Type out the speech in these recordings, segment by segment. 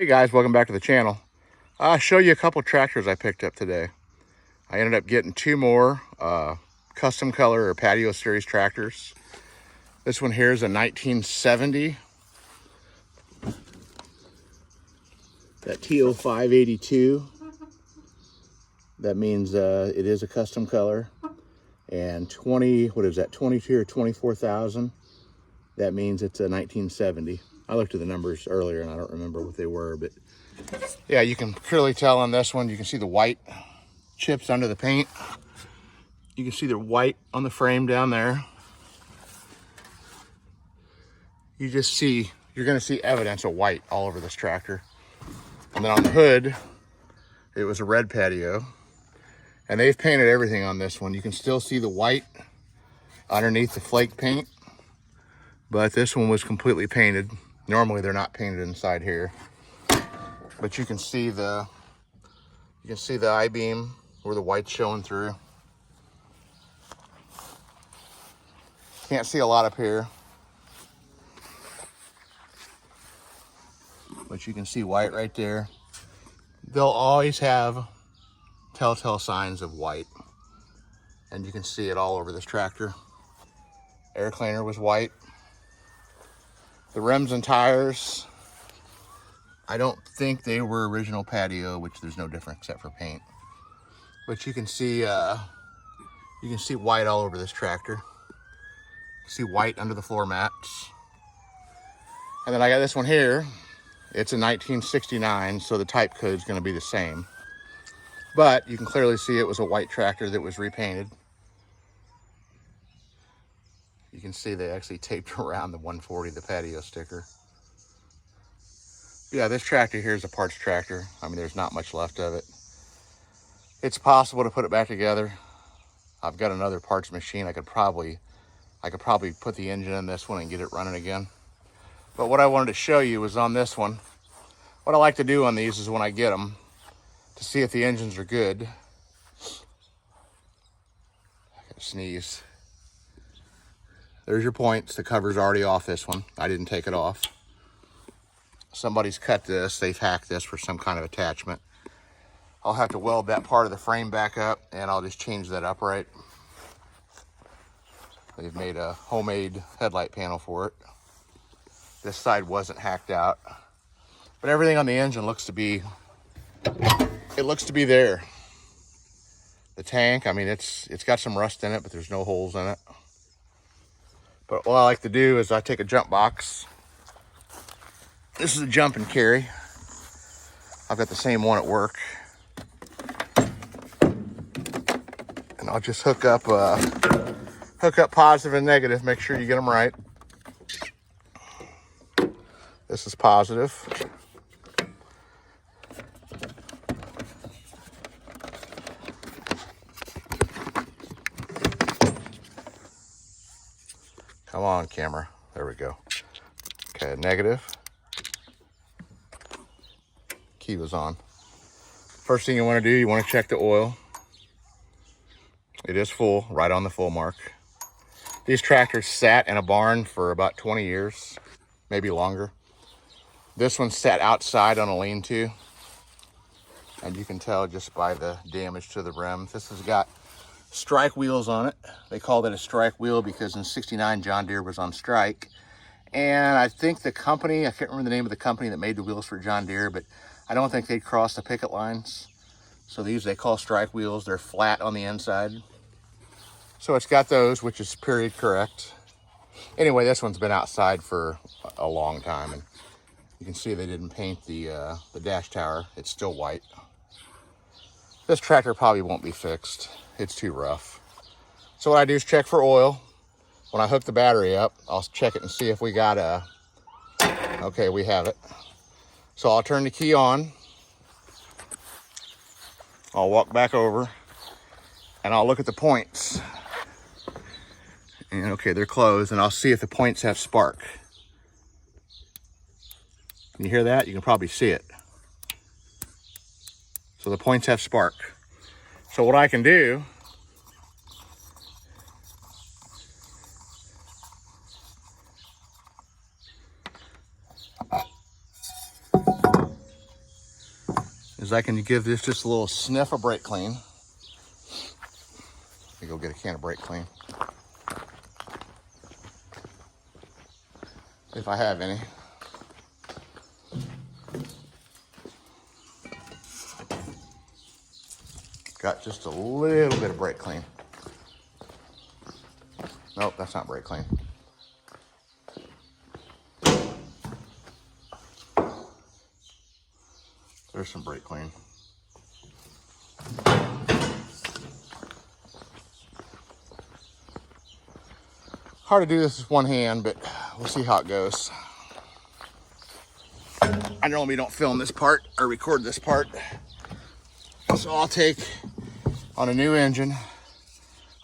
Hey guys, welcome back to the channel. I'll show you a couple tractors I picked up today. I ended up getting two more custom color or Patio series tractors. This one here is a 1970. That TO582. That means it is a custom color. And 22 or 24,000. That means it's a 1970. I looked at the numbers earlier and I don't remember what they were, but yeah, you can clearly tell on this one. You can see the white chips under the paint. You can see the white on the frame down there. You're going to see evidence of white all over this tractor. And then on the hood, it was a red Patio. And they've painted everything on this one. You can still see the white underneath the flake paint, but this one was completely painted. Normally they're not painted inside here, but you can see the I-beam where the white's showing through. Can't see a lot up here, but you can see white right there. They'll always have telltale signs of white, and you can see it all over this tractor. Air cleaner was white. The rims and tires, I don't think they were original Patio, which there's no difference except for paint. But you can see white all over this tractor. You see white under the floor mats. And then I got this one here. It's a 1969, so the type code is going to be the same. But you can clearly see it was a white tractor that was repainted. You can see they actually taped around the 140, the Patio sticker. Yeah, this tractor here is a parts tractor. I mean, there's not much left of it. It's possible to put it back together. I've got another parts machine. I could probably put the engine in this one and get it running again. But what I wanted to show you was on this one. What I like to do on these is when I get them, to see if the engines are good. I gotta sneeze. There's your points. The cover's already off this one. I didn't take it off. Somebody's cut this. They've hacked this for some kind of attachment. I'll have to weld that part of the frame back up, and I'll just change that upright. They've made a homemade headlight panel for it. This side wasn't hacked out, but everything on the engine looks to be there. The tank, I mean, it's got some rust in it, but there's no holes in it. But what I like to do is I take a jump box. This is a jump and carry. I've got the same one at work. And I'll just hook up positive and negative, make sure you get them right. This is positive. Come on, camera. There we go. Okay, negative. Key was on. First thing you want to do, you want to check the oil. It is full, right on the full mark. These tractors sat in a barn for about 20 years, maybe longer. This one sat outside on a lean-to, and you can tell just by the damage to the rim. This has got strike wheels on it. They called it a strike wheel because in '69 John Deere was on strike. And I think the company, I can't remember the name of the company that made the wheels for John Deere, but I don't think they crossed the picket lines. So these they call strike wheels. They're flat on the inside. So it's got those, which is period correct. Anyway, this one's been outside for a long time, and you can see they didn't paint the dash tower. It's still white. This tractor probably won't be fixed. It's too rough. So what I do is check for oil. When I hook the battery up, I'll check it and see if we got okay, we have it. So I'll turn the key on. I'll walk back over and I'll look at the points. And okay, they're closed, and I'll see if the points have spark. Can you hear that? You can probably see it. So the points have spark. So what I can do is I can give this just a little sniff of brake clean. Let me go get a can of brake clean, if I have any. Got just a little bit of brake clean. Nope, that's not brake clean. There's some brake clean. Hard to do this with one hand, but we'll see how it goes. I normally don't film this part or record this part. So I'll take, on a new engine,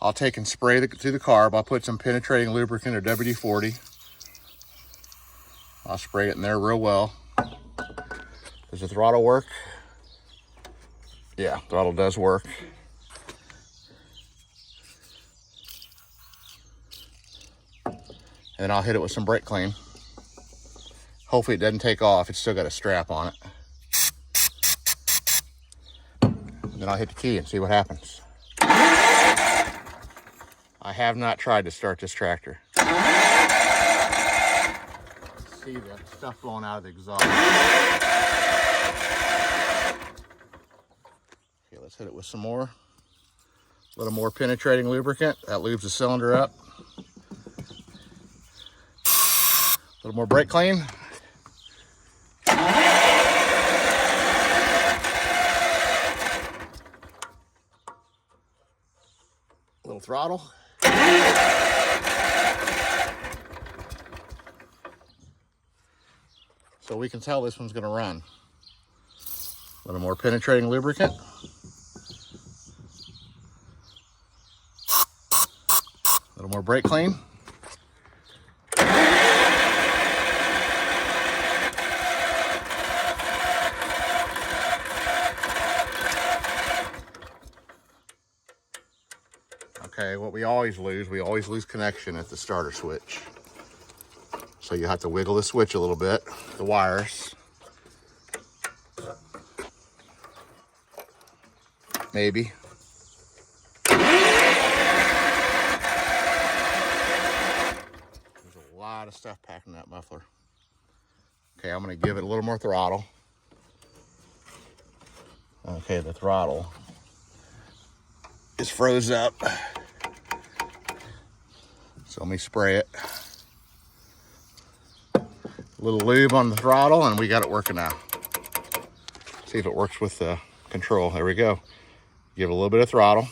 I'll take and spray through the carb. I'll put some penetrating lubricant or WD-40. I'll spray it in there real well. Does the throttle work? Yeah, throttle does work. And then I'll hit it with some brake clean. Hopefully it doesn't take off. It's still got a strap on it. And then I'll hit the key and see what happens. I have not tried to start this tractor. See the stuff blowing out of the exhaust. Okay, let's hit it with some more. A little more penetrating lubricant. That lubes the cylinder up. A little more brake clean. A little throttle. So we can tell this one's gonna run. A little more penetrating lubricant. A little more brake clean. Okay, what we always lose connection at the starter switch. So you have to wiggle the switch a little bit, the wires. Maybe. There's a lot of stuff packed in that muffler. Okay, I'm gonna give it a little more throttle. Okay, the throttle is froze up. So let me spray it. A little lube on the throttle and we got it working now. See if it works with the control. There we go. Give it a little bit of throttle.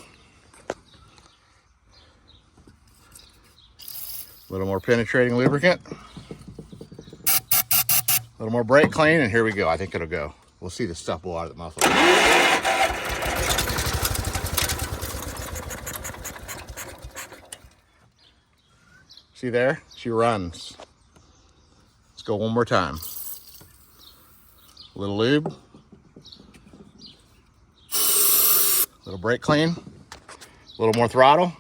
A little more penetrating lubricant. A little more brake clean, and here we go. I think it'll go. We'll see the stuff blow out of the muffler. See there? She runs. Let's go one more time. A little lube. A little brake clean. A little more throttle.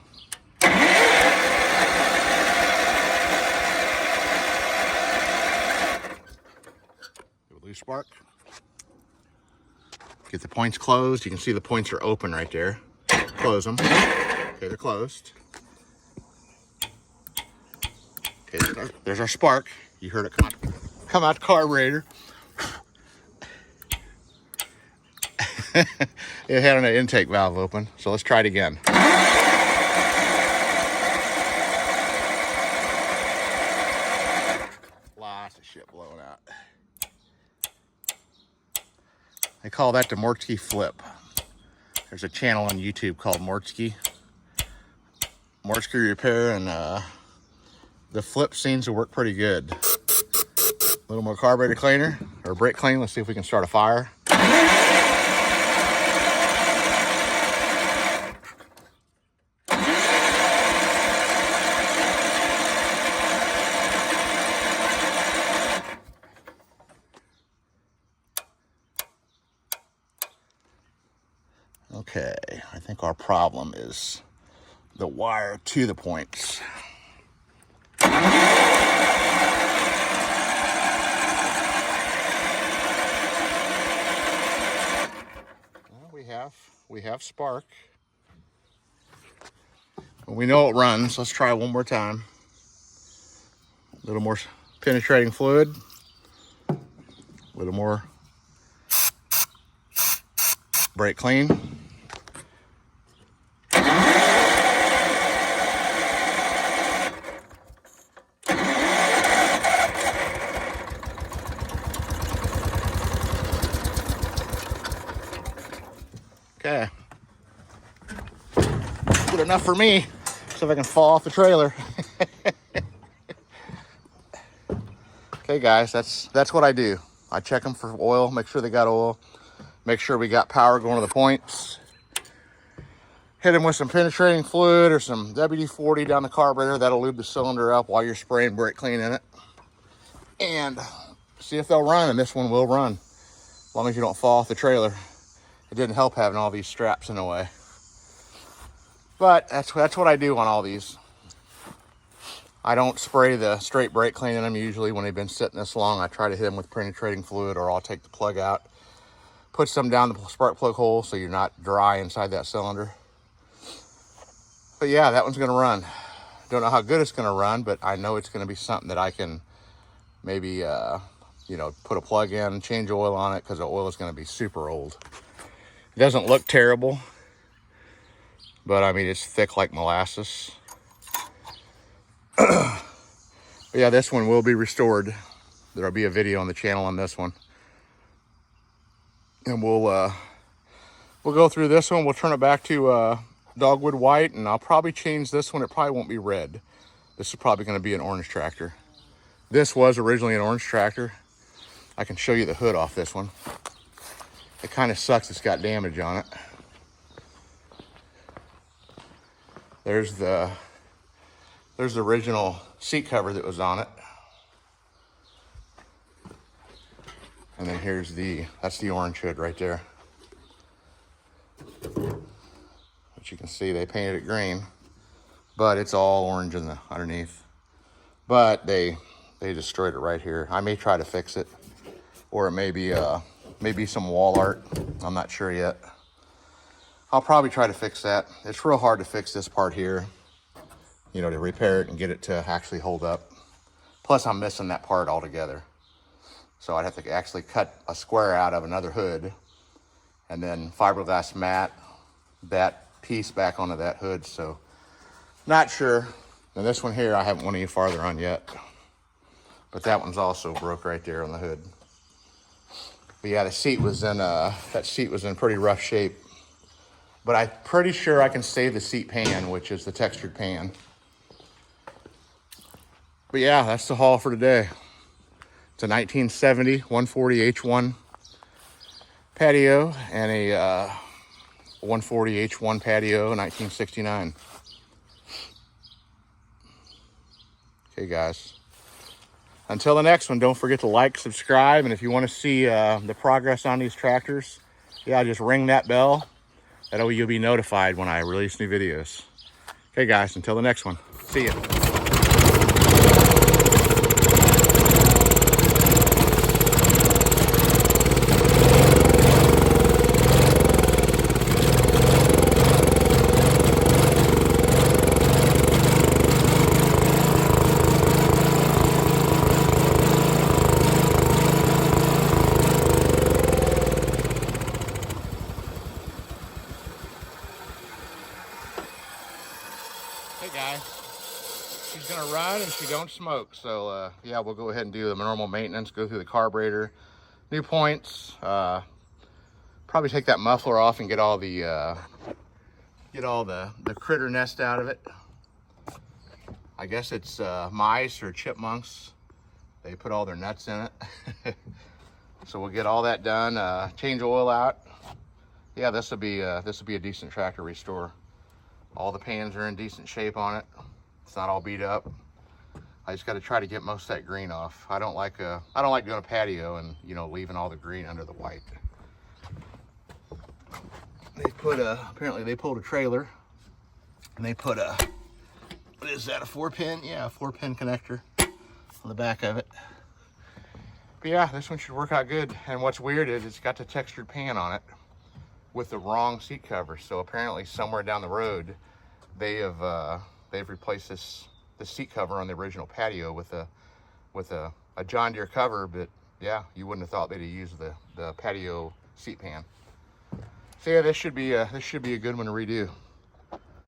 Loose spark. Get the points closed. You can see the points are open right there. Close them. Okay, they're closed. Okay, there's our spark. You heard it come out the carburetor. It had an intake valve open, so let's try it again. Lots of shit blowing out. They call that the Mortsky flip. There's a channel on YouTube called Mortsky Repair, and the flip seems to work pretty good. A little more carburetor cleaner or brake clean. Let's see if we can start a fire. Okay, I think our problem is the wire to the points. have spark. We know it runs. Let's try one more time. A little more penetrating fluid. A little more brake clean. Okay. Good enough for me. See if I can fall off the trailer. Okay, guys, that's what I do. I check them for oil, make sure they got oil, make sure we got power going to the points. Hit them with some penetrating fluid or some WD-40 down the carburetor. That'll lube the cylinder up while you're spraying brake clean in it. And see if they'll run, and this one will run, as long as you don't fall off the trailer. It didn't help having all these straps in the way. But that's what I do on all these. I don't spray the straight brake clean in them usually when they've been sitting this long. I try to hit them with penetrating fluid, or I'll take the plug out, put some down the spark plug hole so you're not dry inside that cylinder. But yeah, that one's gonna run. Don't know how good it's gonna run, but I know it's gonna be something that I can maybe, you know, put a plug in, change oil on it, because the oil is gonna be super old. It doesn't look terrible, but I mean, it's thick like molasses. But yeah, this one will be restored. There'll be a video on the channel on this one. And we'll go through this one. We'll turn it back to dogwood white, and I'll probably change this one. It probably won't be red. This is probably going to be an orange tractor. This was originally an orange tractor. I can show you the hood off this one. It kind of sucks it's got damage on it. There's the original seat cover that was on it. And then that's the orange hood right there. Which you can see they painted it green, but it's all orange in the underneath. But they destroyed it right here. I may try to fix it, or it may be some wall art. I'm not sure yet. I'll probably try to fix that. It's real hard to fix this part here, you know, to repair it and get it to actually hold up. Plus, I'm missing that part altogether. So I'd have to actually cut a square out of another hood and then fiberglass mat that piece back onto that hood. So not sure. And this one here, I haven't went any farther on yet. But that one's also broke right there on the hood. But yeah, that seat was in pretty rough shape. But I'm pretty sure I can save the seat pan, which is the textured pan. But yeah, that's the haul for today. It's a 1970 140 H1 Patio and a 140 H1 Patio 1969. Okay, guys. Until the next one, don't forget to like, subscribe, and if you want to see the progress on these tractors, yeah, just ring that bell. That way you'll be notified when I release new videos. Okay, guys, until the next one. See ya. Hey guys, she's gonna run and she don't smoke, so yeah, we'll go ahead and do the normal maintenance, go through the carburetor, new points, probably take that muffler off and get all the critter nest out of it. I guess it's mice or chipmunks. They put all their nuts in it. So we'll get all that done, change oil out. Yeah, this will be a decent tractor restore. All the pans are in decent shape on it. It's not all beat up. I just got to try to get most of that green off. I don't like doing a patio and, you know, leaving all the green under the white. They put apparently they pulled a trailer and they put what is that, a 4-pin? Yeah, a 4-pin connector on the back of it. But yeah, this one should work out good. And what's weird is it's got the textured pan on it. with the wrong seat cover. So apparently somewhere down the road, they've replaced this seat cover on the original Patio with a John Deere cover. But yeah, you wouldn't have thought they'd have used the Patio seat pan. So yeah, this should be a good one to redo.